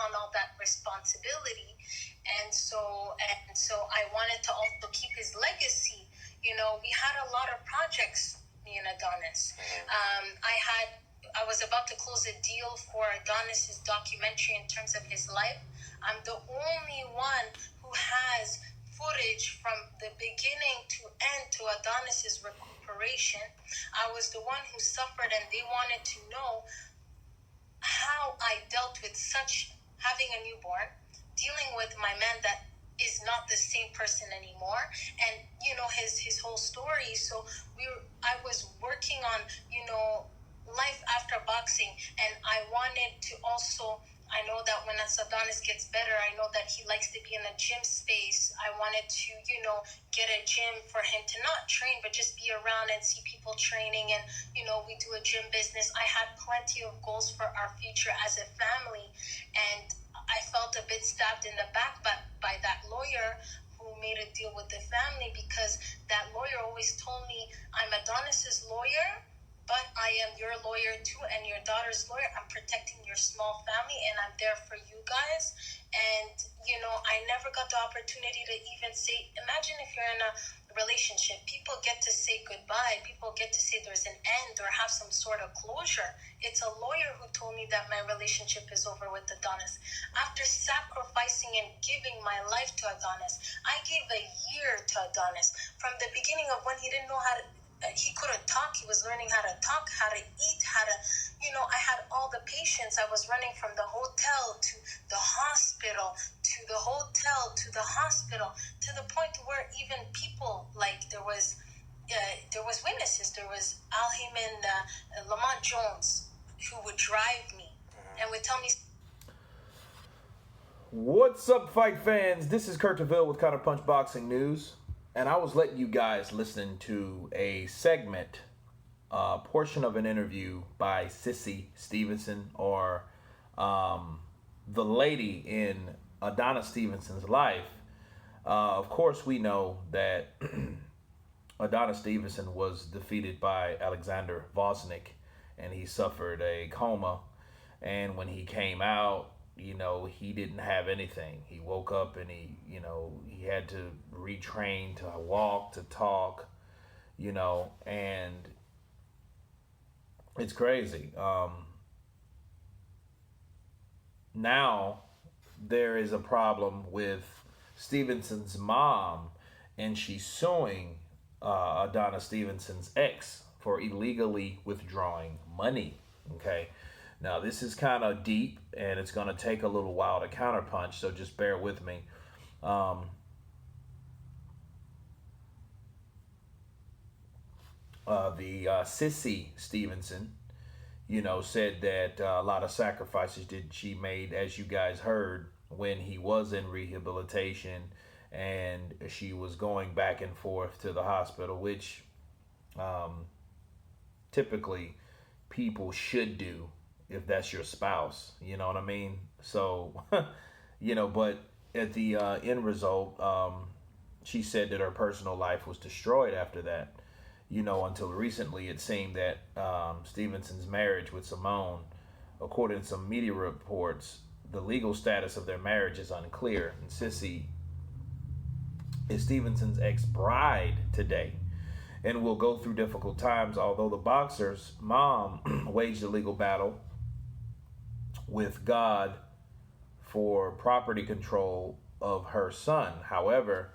on all that responsibility. And so I wanted to also keep his legacy. You know, we had a lot of projects, me and Adonis. I was about to close a deal for Adonis's documentary in terms of his life. I'm the only one who has footage from the beginning to end to Adonis's recuperation. I was the one who suffered, and they wanted to know how I dealt with having a newborn, dealing with my man that is not the same person anymore, and you know his whole story. So I was working on, you know, life after boxing, and I wanted to also, I know that when Adonis gets better, I know that he likes to be in a gym space. I wanted to, you know, get a gym for him to not train, but just be around and see people training. And, you know, we do a gym business. I had plenty of goals for our future as a family. And I felt a bit stabbed in the back by that lawyer who made a deal with the family, because that lawyer always told me, I'm Adonis's lawyer, but I am your lawyer too, and your daughter's lawyer. I'm protecting your small family, and I'm there for you guys. And, you know, I never got the opportunity to even say, imagine if you're in a relationship, people get to say goodbye, people get to say there's an end or have some sort of closure. It's a lawyer who told me that my relationship is over with Adonis. After sacrificing and giving my life to Adonis, I gave a year to Adonis. From the beginning of when he didn't know he couldn't talk. He was learning how to talk, how to eat, you know, I had all the patients. I was running from the hotel to the hospital, to the hotel, to the hospital, to the point where even people, like there was witnesses. There was Al-Heyman, Lamont Jones, who would drive me and would tell me. What's up, fight fans? This is Kurt DeVille with Counterpunch Boxing News. And I was letting you guys listen to a segment, portion of an interview by Sissy Stevenson, or the lady in Adonis Stevenson's life. Of course, we know that Adonis Stevenson was defeated by Alexander Vosnik, and he suffered a coma. And when he came out, you know, he didn't have anything. He woke up and he had to retrain to walk, to talk, you know, and it's crazy. Now there is a problem with Stevenson's mom, and she's suing Adonis Stevenson's ex for illegally withdrawing money. Okay. Now, this is kind of deep, and it's going to take a little while to counterpunch, so just bear with me. Sissy Stevenson, you know, said that a lot of sacrifices she made, as you guys heard, when he was in rehabilitation, and she was going back and forth to the hospital, which typically people should do if that's your spouse, you know what I mean? So, you know, but at the end result, she said that her personal life was destroyed after that, you know, until recently it seemed that Stevenson's marriage with Simone, according to some media reports, the legal status of their marriage is unclear. And Sissy is Stevenson's ex-bride today and will go through difficult times, although the boxer's mom waged a legal battle with God for property control of her son. However,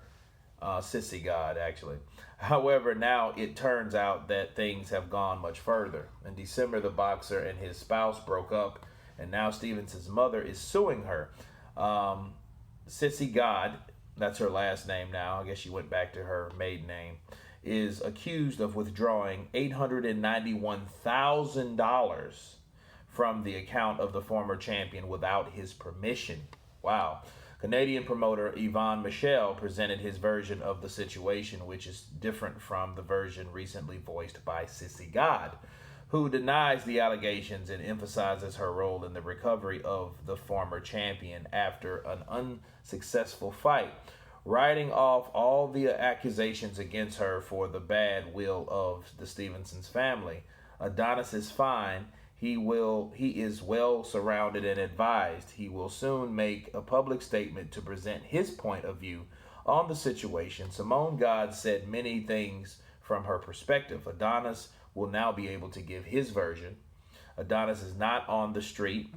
Sissy God, actually. However, now it turns out that things have gone much further. In December, the boxer and his spouse broke up, and now Stevenson's mother is suing her. Sissy God, that's her last name now, I guess she went back to her maiden name, is accused of withdrawing $891,000 from the account of the former champion without his permission. Wow. Canadian promoter Yvon Michel presented his version of the situation, which is different from the version recently voiced by Sissy God, who denies the allegations and emphasizes her role in the recovery of the former champion after an unsuccessful fight, writing off all the accusations against her for the bad will of the Stevenson's family. Adonis is fine. He is well surrounded and advised. He will soon make a public statement to present his point of view on the situation. Simone God said many things from her perspective. Adonis will now be able to give his version. Adonis is not on the street.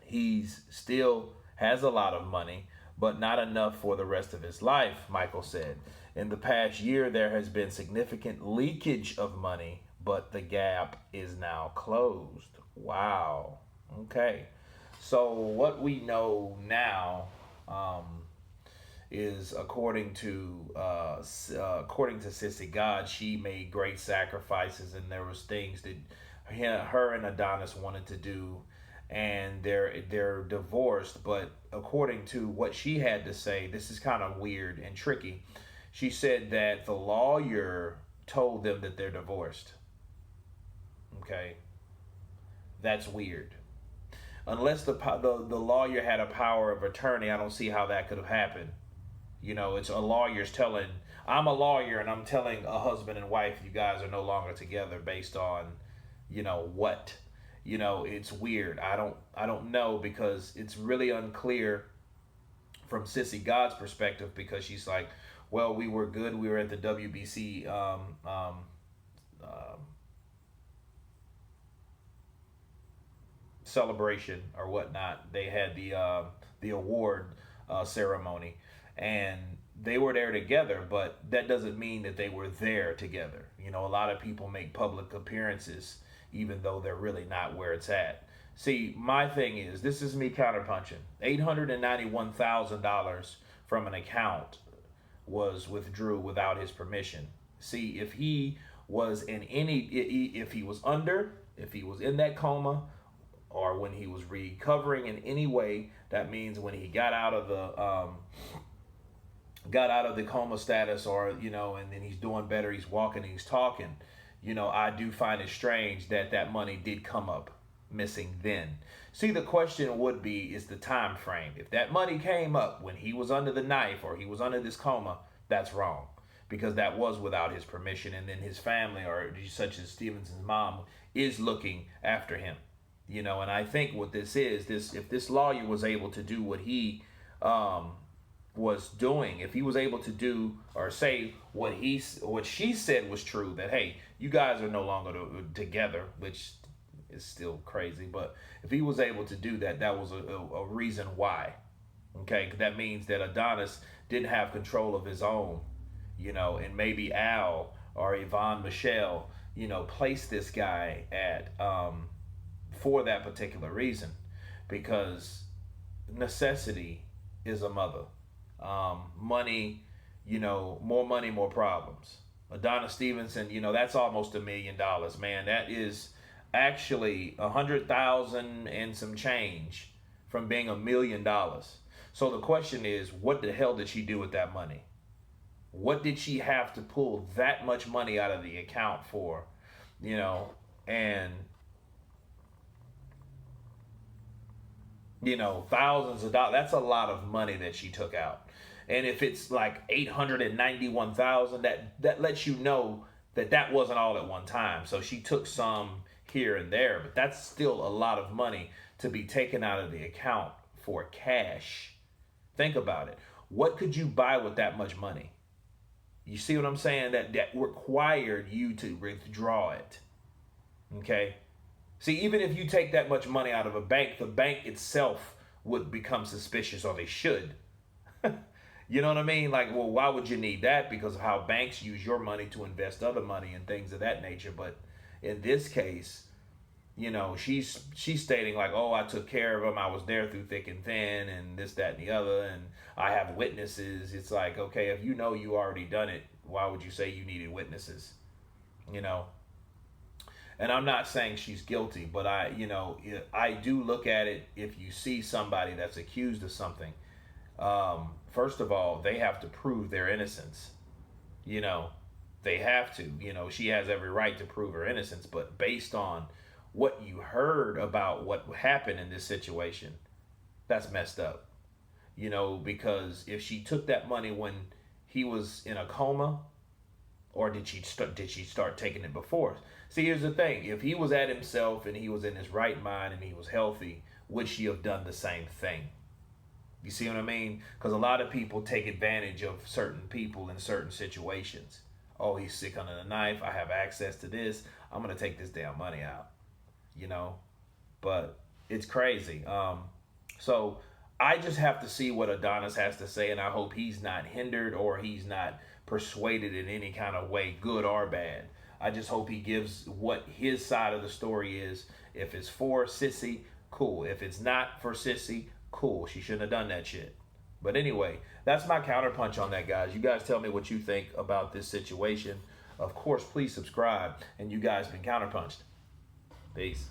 He's still has a lot of money, but not enough for the rest of his life, Michael said. In the past year, there has been significant leakage of money, but the gap is now closed. Wow. Okay. So what we know now is according to Sissy God, she made great sacrifices, and there was things that her and Adonis wanted to do, and they're divorced. But according to what she had to say, this is kind of weird and tricky. She said that the lawyer told them that they're divorced. Okay, that's weird. Unless the lawyer had a power of attorney, I don't see how that could have happened. You know, it's a lawyer's telling, I'm a lawyer and I'm telling a husband and wife, you guys are no longer together based on, what? It's weird. I don't know, because it's really unclear from Sissy God's perspective, because she's like, well, we were good. We were at the WBC celebration or whatnot. They had the award ceremony, and they were there together, but that doesn't mean that they were there together. A lot of people make public appearances even though they're really not where it's at. See, my thing is, this is me counterpunching. $891,000 from an account was withdrew without his permission. See, if he was if he was in that coma, or when he was recovering in any way, that means when he got out of the coma status, or and then he's doing better, he's walking, he's talking. I do find it strange that money did come up missing then. See, the question would be, is the time frame. If that money came up when he was under the knife or he was under this coma, that's wrong, because that was without his permission, and then his family, or such as Stevenson's mom, is looking after him. And I think what this is, if this lawyer was able to do what he was doing, if he was able to do or say what she said was true, that hey, you guys are no longer together, which is still crazy, but if he was able to do that, that was a reason why. Okay, that means that Adonis didn't have control of his own, and maybe Al or Yvonne Michelle, placed this guy at for that particular reason, because necessity is a mother. Money, more money, more problems. Adonis Stevenson, that's almost $1 million, man. That is actually 100,000 and some change from being $1 million. So the question is, what the hell did she do with that money? What did she have to pull that much money out of the account for? And thousands of dollars. That's a lot of money that she took out. And if it's like 891,000, that lets you know that wasn't all at one time. So she took some here and there, but that's still a lot of money to be taken out of the account for cash. Think about it. What could you buy with that much money? You see what I'm saying? That required you to withdraw it. Okay? See, even if you take that much money out of a bank, the bank itself would become suspicious, or they should. You know what I mean? Like, well, why would you need that? Because of how banks use your money to invest other money and things of that nature. But in this case, she's stating like, oh, I took care of him. I was there through thick and thin, and this, that, and the other, and I have witnesses. It's like, okay, if you already done it, why would you say you needed witnesses? And I'm not saying she's guilty, but I do look at it. If you see somebody that's accused of something, first of all, they have to prove their innocence. They have to. She has every right to prove her innocence, but based on what you heard about what happened in this situation, that's messed up. Because if she took that money when he was in a coma, Or did she start taking it before? See, here's the thing. If he was at himself and he was in his right mind and he was healthy, would she have done the same thing? You see what I mean? Because a lot of people take advantage of certain people in certain situations. Oh, he's sick under the knife. I have access to this. I'm going to take this damn money out. You know? But it's crazy. So I just have to see what Adonis has to say, and I hope he's not hindered or he's not persuaded in any kind of way, good or bad. I just hope he gives what his side of the story is. If it's for Sissy, cool. If it's not for Sissy, cool. She shouldn't have done that shit. But anyway, that's my counterpunch on that, guys. You guys tell me what you think about this situation. Of course, please subscribe. And you guys been counterpunched. Peace.